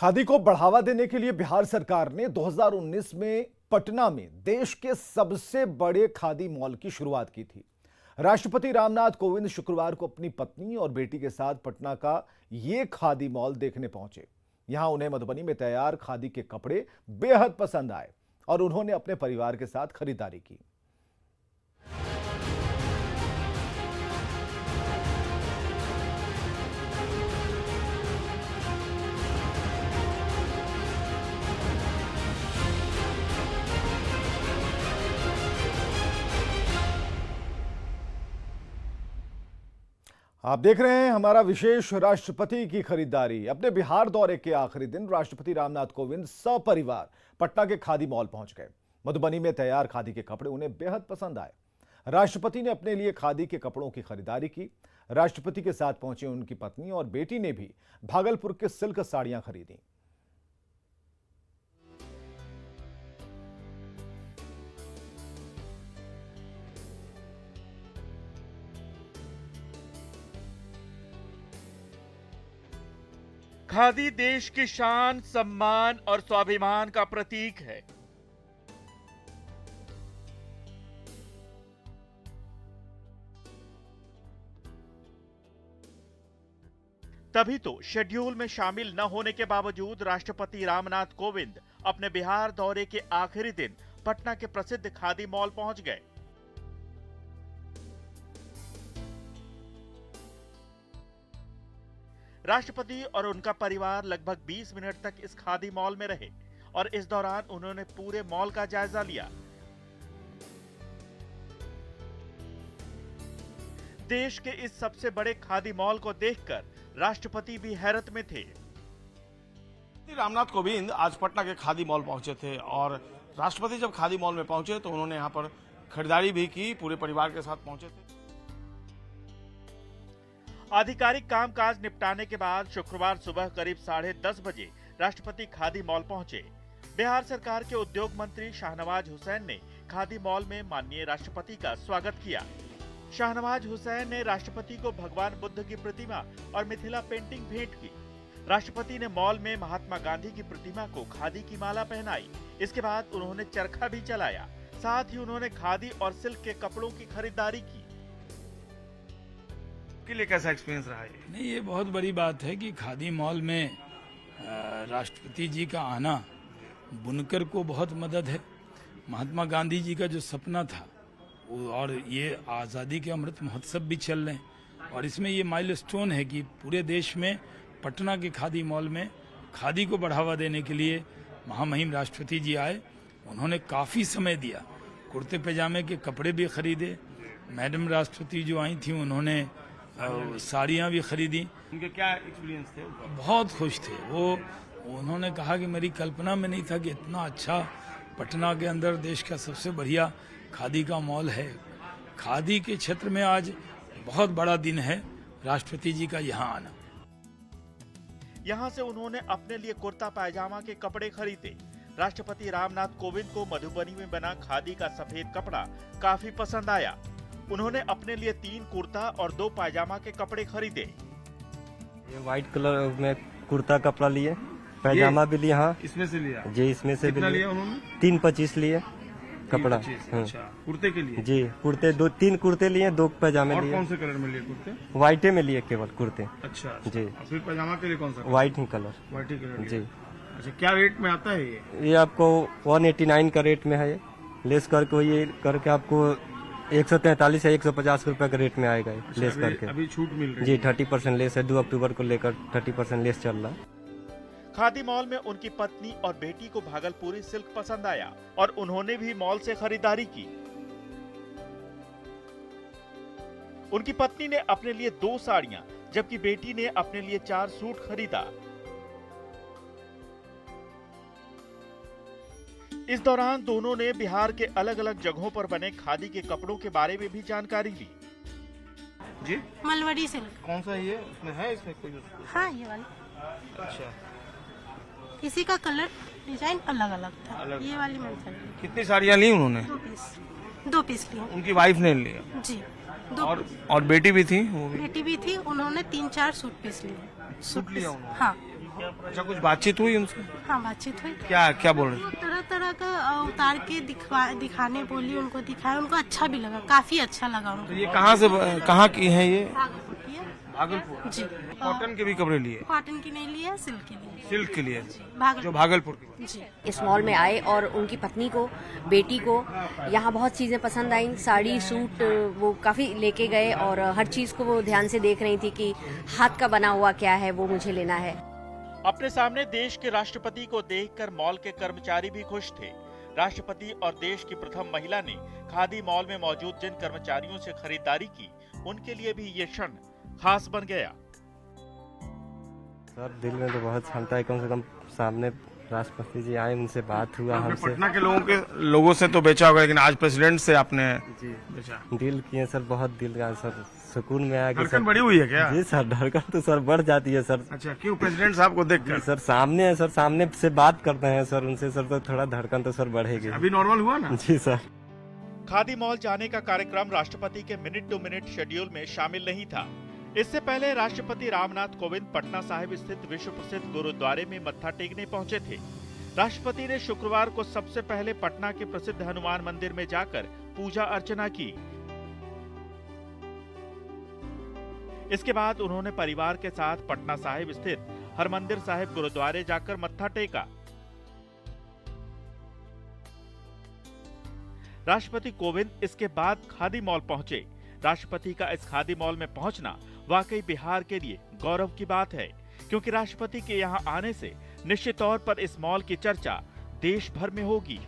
खादी को बढ़ावा देने के लिए बिहार सरकार ने 2019 में पटना में देश के सबसे बड़े खादी मॉल की शुरुआत की थी। राष्ट्रपति रामनाथ कोविंद शुक्रवार को अपनी पत्नी और बेटी के साथ पटना का ये खादी मॉल देखने पहुंचे। यहां उन्हें मधुबनी में तैयार खादी के कपड़े बेहद पसंद आए और उन्होंने अपने परिवार के साथ खरीदारी की। आप देख रहे हैं हमारा विशेष राष्ट्रपति की खरीदारी। अपने बिहार दौरे के आखिरी दिन राष्ट्रपति रामनाथ कोविंद सपरिवार पटना के खादी मॉल पहुंच गए। मधुबनी में तैयार खादी के कपड़े उन्हें बेहद पसंद आए। राष्ट्रपति ने अपने लिए खादी के कपड़ों की खरीदारी की। राष्ट्रपति के साथ पहुंचे उनकी पत्नी और बेटी ने भी भागलपुर के सिल्क साड़ियां खरीदी। खादी देश की शान, सम्मान और स्वाभिमान का प्रतीक है। तभी तो शेड्यूल में शामिल न होने के बावजूद राष्ट्रपति रामनाथ कोविंद अपने बिहार दौरे के आखिरी दिन पटना के प्रसिद्ध खादी मॉल पहुंच गए। राष्ट्रपति और उनका परिवार लगभग 20 मिनट तक इस खादी मॉल में रहे और इस दौरान उन्होंने पूरे मॉल का जायजा लिया। देश के इस सबसे बड़े खादी मॉल को देखकर राष्ट्रपति भी हैरत में थे। रामनाथ कोविंद आज पटना के खादी मॉल पहुंचे थे और राष्ट्रपति जब खादी मॉल में पहुंचे तो उन्होंने यहां पर खरीदारी भी की, पूरे परिवार के साथ पहुंचे थे। आधिकारिक कामकाज निपटाने के बाद शुक्रवार सुबह करीब 10:30 बजे राष्ट्रपति खादी मॉल पहुंचे। बिहार सरकार के उद्योग मंत्री शाहनवाज हुसैन ने खादी मॉल में माननीय राष्ट्रपति का स्वागत किया। शाहनवाज हुसैन ने राष्ट्रपति को भगवान बुद्ध की प्रतिमा और मिथिला पेंटिंग भेंट की। राष्ट्रपति ने मॉल में महात्मा गांधी की प्रतिमा को खादी की माला पहनाई। इसके बाद उन्होंने चरखा भी चलाया। साथ ही उन्होंने खादी और सिल्क के कपड़ों की खरीदारी की। के लिए कैसा एक्सपीरियंस रहा है? नहीं, ये बहुत बड़ी बात है कि खादी मॉल में राष्ट्रपति जी का आना बुनकर को बहुत मदद है। महात्मा गांधी जी का जो सपना था और ये आज़ादी के अमृत महोत्सव भी चल रहे हैं और इसमें ये माइलस्टोन है कि पूरे देश में पटना के खादी मॉल में खादी को बढ़ावा देने के लिए महामहिम राष्ट्रपति जी आए। उन्होंने काफ़ी समय दिया, कुर्ते पैजामे के कपड़े भी खरीदे। मैडम राष्ट्रपति जो आई थी उन्होंने साड़ियाँ भी खरीदी। उनके क्या एक्सपीरियंस थे? बहुत खुश थे वो। उन्होंने कहा कि मेरी कल्पना में नहीं था कि इतना अच्छा पटना के अंदर देश का सबसे बढ़िया खादी का मॉल है। खादी के क्षेत्र में आज बहुत बड़ा दिन है राष्ट्रपति जी का यहाँ आना। यहाँ से उन्होंने अपने लिए कुर्ता पायजामा के कपड़े खरीदे। राष्ट्रपति रामनाथ कोविंद को मधुबनी में बना खादी का सफेद कपड़ा काफी पसंद आया। उन्होंने अपने लिए 3 कुर्ता और 2 पायजामा के कपड़े खरीदे। ये व्हाइट कलर में कुर्ता कपड़ा लिए, पायजामा भी लिया। हाँ, इसमें से लिया जी, इसमें से भी लिया उन्होंने। 325 लिए कपड़ा। अच्छा, कुर्ते के लिए? जी, कुर्ते 3 कुर्ते लिए, 2 पैजामे लिए। कौन से कलर में लिए कुर्ते? व्हाइटे में लिए केवल कुर्ते। अच्छा जी। फिर पैजामा के लिए कौन सा? व्हाइट ही कलर। व्हाइट ही कलर जी। अच्छा, क्या रेट में आता है ये आपको 189 का रेट में है। ये लेस करके ये करके आपको 143 या 150 रुपए का रेट में आएगा। लेस करके अभी छूट मिल रही है? जी, 30% लेस है। 2 अक्टूबर को लेकर 30% लेस चल रहा है। खादी मॉल में उनकी पत्नी और बेटी को भागलपुरी सिल्क पसंद आया और उन्होंने भी मॉल से खरीदारी की। उनकी पत्नी ने अपने लिए 2 साड़ियां जबकि बेटी ने अपने लिए 4 सूट खरीदा। इस दौरान दोनों ने बिहार के अलग अलग जगहों पर बने खादी के कपड़ों के बारे में भी जानकारी ली। जी, मलवरी सिल्क। कौन सा ये इसमें है? इसमें कोई? हाँ, ये वाली। अच्छा, इसी का कलर डिजाइन अलग अलग था। ये वाली मिल सकती। कितनी साड़ियाँ ली उन्होंने? 2 पीस लिए। उनकी वाइफ ने लिया? जी, 2 और बेटी भी थी? वो भी? बेटी भी थी। उन्होंने 3-4 सूट पीस लिए। सूट लिया उन्होंने? हाँ। अच्छा, कुछ बातचीत हुई उनसे? हाँ, बातचीत हुई। क्या क्या बोल रहे थे? वो तरह तरह का उतार के दिखाने बोली, उनको दिखाया, उनको अच्छा भी लगा, काफी अच्छा लगा उनको। तो ये कहाँ की है ये? भागलपुर की है। भागलपुर। जी। कॉटन के भी कपड़े लिए? कॉटन की नहीं लिया, सिल्क की लिए। सिल्क के लिए, भागलपुर। जो भागलपुर की। जी। इस मॉल में आए और उनकी पत्नी को, बेटी को यहाँ बहुत चीजें पसंद आई, साड़ी, सूट, वो काफी लेके गए और हर चीज को वो ध्यान से देख रही थी कि हाथ का बना हुआ क्या है, वो मुझे लेना है। अपने सामने देश के राष्ट्रपति को देखकर मॉल के कर्मचारी भी खुश थे। राष्ट्रपति और देश की प्रथम महिला ने खादी मॉल में मौजूद जिन कर्मचारियों से खरीदारी की, उनके लिए भी ये क्षण खास बन गया। सर दिल में तो बहुत क्षमता है, कम से कम सामने राष्ट्रपति जी आए, उनसे बात हुआ हमसे। पटना के लोगों से तो बेचा होगा, लेकिन आज प्रेसिडेंट से आपने जी बेचा? डील किए सर, बहुत दिल का सर सुकून में आया कि धड़कन बढ़ी हुई है क्या? जी सर, धड़कन तो सर बढ़ जाती है सर। अच्छा, क्यों? प्रेसिडेंट साहब को देख जी सर, सामने है सर, सामने से बात करते हैं सर उनसे सर, तो थोड़ा धड़कन तो सर बढ़ेगी। अभी नॉर्मल हुआ ना? जी सर। खादी मॉल जाने का कार्यक्रम राष्ट्रपति के मिनट टू मिनट शेड्यूल में शामिल नहीं था। इससे पहले राष्ट्रपति रामनाथ कोविंद पटना साहिब स्थित विश्व प्रसिद्ध गुरुद्वारे में मत्था टेकने पहुंचे थे। राष्ट्रपति ने शुक्रवार को सबसे पहले पटना के प्रसिद्ध हनुमान मंदिर में जाकर पूजा अर्चना की। इसके बाद उन्होंने परिवार के साथ पटना साहिब स्थित हरमंदिर साहिब गुरुद्वारे जाकर मत्था टेका। राष्ट्रपति कोविंद इसके बाद खादी मॉल पहुंचे। राष्ट्रपति का इस खादी मॉल में पहुंचना वाकई बिहार के लिए गौरव की बात है, क्योंकि राष्ट्रपति के यहां आने से निश्चित तौर पर इस मॉल की चर्चा देश भर में होगी।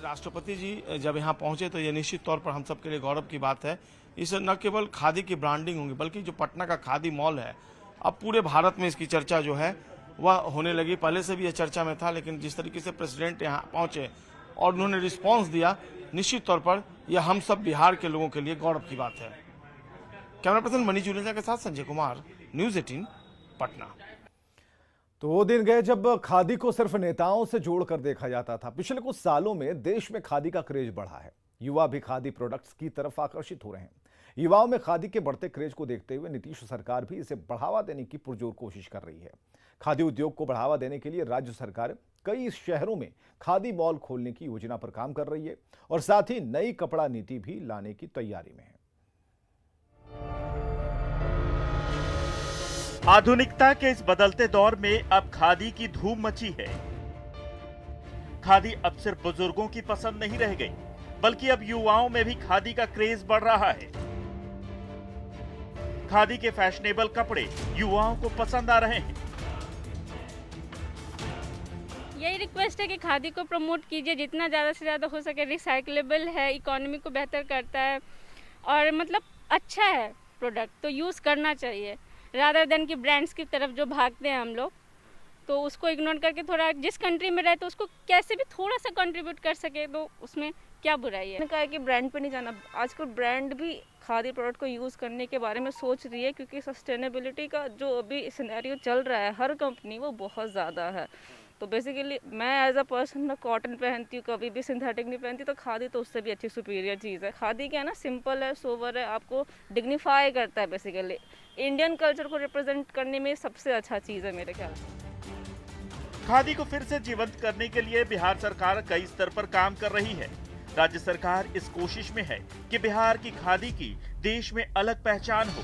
राष्ट्रपति जी जब यहाँ पहुंचे तो ये निश्चित तौर पर हम सब के लिए गौरव की बात है। इससे न केवल खादी की ब्रांडिंग होगी, बल्कि जो पटना का खादी मॉल है, अब पूरे भारत में इसकी चर्चा जो है वह होने लगी। पहले से भी यह चर्चा में था, लेकिन जिस तरीके से प्रेसिडेंट यहाँ पहुंचे और उन्होंने रिस्पांस दिया, निश्चित तौर पर यह हम सब बिहार के लोगों के लिए गौरव की बात है। कैमरा पर्सन मनीष जुनेजा के साथ संजय कुमार, न्यूज़ 18 पटना। तो वो दिन गए जब खादी को सिर्फ नेताओं से जोड़कर देखा जाता था। पिछले कुछ सालों में देश में खादी का क्रेज बढ़ा है। युवा भी खादी प्रोडक्ट्स की तरफ आकर्षित हो रहे हैं। युवाओं में खादी के बढ़ते क्रेज को देखते हुए नीतीश सरकार भी इसे बढ़ावा देने की पुरजोर कोशिश कर रही है। खादी उद्योग को बढ़ावा देने के लिए राज्य सरकार कई शहरों में खादी मॉल खोलने की योजना पर काम कर रही है और साथ ही नई कपड़ा नीति भी लाने की तैयारी में है। आधुनिकता के इस बदलते दौर में अब खादी की धूम मची है। खादी अब सिर्फ बुजुर्गों की पसंद नहीं रह गई, बल्कि अब युवाओं में भी खादी का क्रेज बढ़ रहा है। खादी के फैशनेबल कपड़े युवाओं को पसंद आ रहे हैं। यही रिक्वेस्ट है कि खादी को प्रमोट कीजिए, जितना ज़्यादा से ज़्यादा हो सके। रिसाइक्लेबल है, इकोनॉमी को बेहतर करता है और मतलब अच्छा है प्रोडक्ट, तो यूज़ करना चाहिए रादर देन कि ब्रांड्स की तरफ जो भागते हैं हम लोग, तो उसको इग्नोर करके थोड़ा जिस कंट्री में रहे तो उसको कैसे भी थोड़ा सा कंट्रीब्यूट कर सके, तो उसमें क्या बुराई है। मैंने कहा है कि ब्रांड पे नहीं जाना। आजकल ब्रांड भी खादी प्रोडक्ट को यूज़ करने के बारे में सोच रही है, क्योंकि सस्टेनेबिलिटी का जो अभी सिनेरियो चल रहा है हर कंपनी, वो बहुत ज़्यादा है। तो बेसिकली मैं एज अ पर्सन मैं कॉटन पहनती हूँ, कभी भी सिंथेटिक नहीं पहनती, तो खादी तो उससे भी अच्छी सुपीरियर चीज़ है। खादी क्या है ना, सिंपल है, सोवर है, आपको डिग्निफाई करता है। बेसिकली इंडियन कल्चर को रिप्रेजेंट करने में सबसे अच्छा चीज़ है मेरे ख्याल से। खादी को फिर से जीवंत करने के लिए बिहार सरकार कई स्तर पर काम कर रही है। राज्य सरकार इस कोशिश में है कि बिहार की खादी की देश में अलग पहचान हो।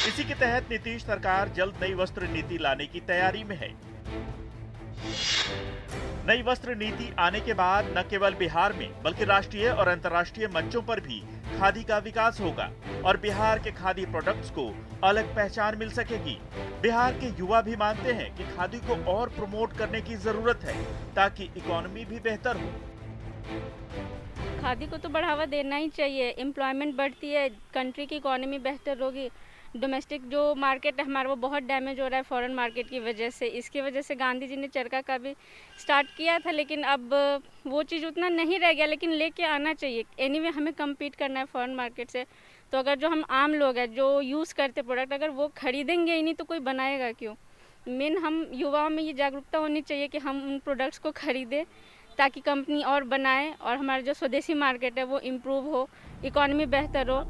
इसी के तहत नीतीश सरकार जल्द नई वस्त्र नीति लाने की तैयारी में है। नई वस्त्र नीति आने के बाद न केवल बिहार में बल्कि राष्ट्रीय और अंतर्राष्ट्रीय मंचों पर भी खादी का विकास होगा और बिहार के खादी प्रोडक्ट्स को अलग पहचान मिल सकेगी। बिहार के युवा भी मानते हैं कि खादी को और प्रमोट करने की जरूरत है ताकि इकोनॉमी भी बेहतर हो। खादी को तो बढ़ावा देना ही चाहिए, एम्प्लॉयमेंट बढ़ती है, कंट्री की इकोनॉमी बेहतर होगी। डोमेस्टिक जो मार्केट है हमारा वो बहुत डैमेज हो रहा है फॉरेन मार्केट की वजह से। इसकी वजह से गांधी जी ने चरखा का भी स्टार्ट किया था, लेकिन अब वो चीज़ उतना नहीं रह गया, लेकिन लेके आना चाहिए। एनीवे हमें कम्पीट करना है फॉरेन मार्केट से, तो अगर जो हम आम लोग हैं जो यूज़ करते प्रोडक्ट, अगर वो खरीदेंगे ही नहीं तो कोई बनाएगा क्यों। मेन हम युवाओं में ये जागरूकता होनी चाहिए कि हम उन प्रोडक्ट्स को खरीदें ताकि कंपनी और बनाए और हमारा जो स्वदेशी मार्केट है वो इम्प्रूव हो, इकोनॉमी बेहतर हो।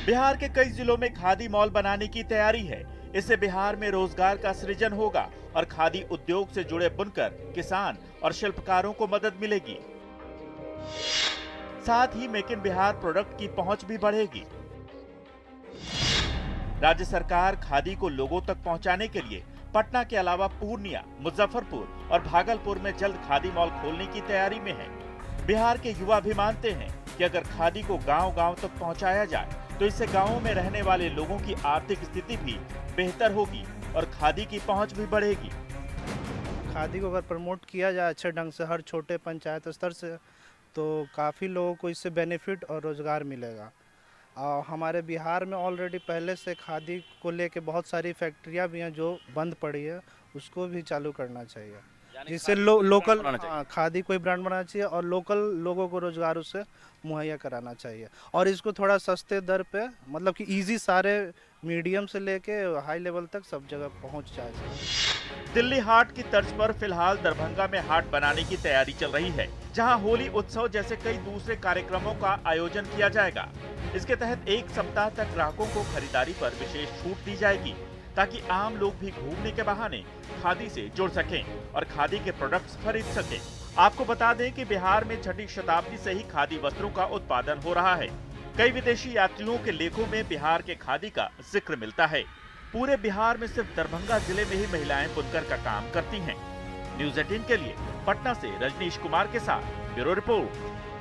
बिहार के कई जिलों में खादी मॉल बनाने की तैयारी है। इससे बिहार में रोजगार का सृजन होगा और खादी उद्योग से जुड़े बुनकर, किसान और शिल्पकारों को मदद मिलेगी। साथ ही मेक इन बिहार प्रोडक्ट की पहुंच भी बढ़ेगी। राज्य सरकार खादी को लोगों तक पहुंचाने के लिए पटना के अलावा पूर्णिया, मुजफ्फरपुर और भागलपुर में जल्द खादी मॉल खोलने की तैयारी में है। बिहार के युवा भी मानते हैं कि अगर खादी को गांव-गांव तक पहुंचाया जाए तो इससे गांवों में रहने वाले लोगों की आर्थिक स्थिति भी बेहतर होगी और खादी की पहुंच भी बढ़ेगी। खादी को अगर प्रमोट किया जाए अच्छे ढंग से हर छोटे पंचायत स्तर से, तो काफ़ी लोगों को इससे बेनिफिट और रोज़गार मिलेगा। हमारे बिहार में ऑलरेडी पहले से खादी को लेके बहुत सारी फैक्ट्रियां भी हैं जो बंद पड़ी है, उसको भी चालू करना चाहिए, जिससे लोकल खादी कोई ब्रांड बनाना चाहिए और लोकल लोगों को रोजगार उससे मुहैया कराना चाहिए और इसको थोड़ा सस्ते दर पे, मतलब कि इजी, सारे मीडियम से लेके हाई लेवल तक सब जगह पहुंच जाए। दिल्ली हाट की तर्ज पर फिलहाल दरभंगा में हाट बनाने की तैयारी चल रही है, जहां होली उत्सव जैसे कई दूसरे कार्यक्रमों का आयोजन किया जाएगा। इसके तहत एक सप्ताह तक ग्राहकों को खरीदारी पर विशेष छूट दी जाएगी ताकि आम लोग भी घूमने के बहाने खादी से जुड़ सकें और खादी के प्रोडक्ट्स खरीद सकें। आपको बता दें कि बिहार में छठी शताब्दी से ही खादी वस्त्रों का उत्पादन हो रहा है। कई विदेशी यात्रियों के लेखों में बिहार के खादी का जिक्र मिलता है। पूरे बिहार में सिर्फ दरभंगा जिले में ही महिलाएं बुनकर का काम करती हैं। न्यूज़ 18 के लिए पटना से रजनीश कुमार के साथ ब्यूरो रिपोर्ट।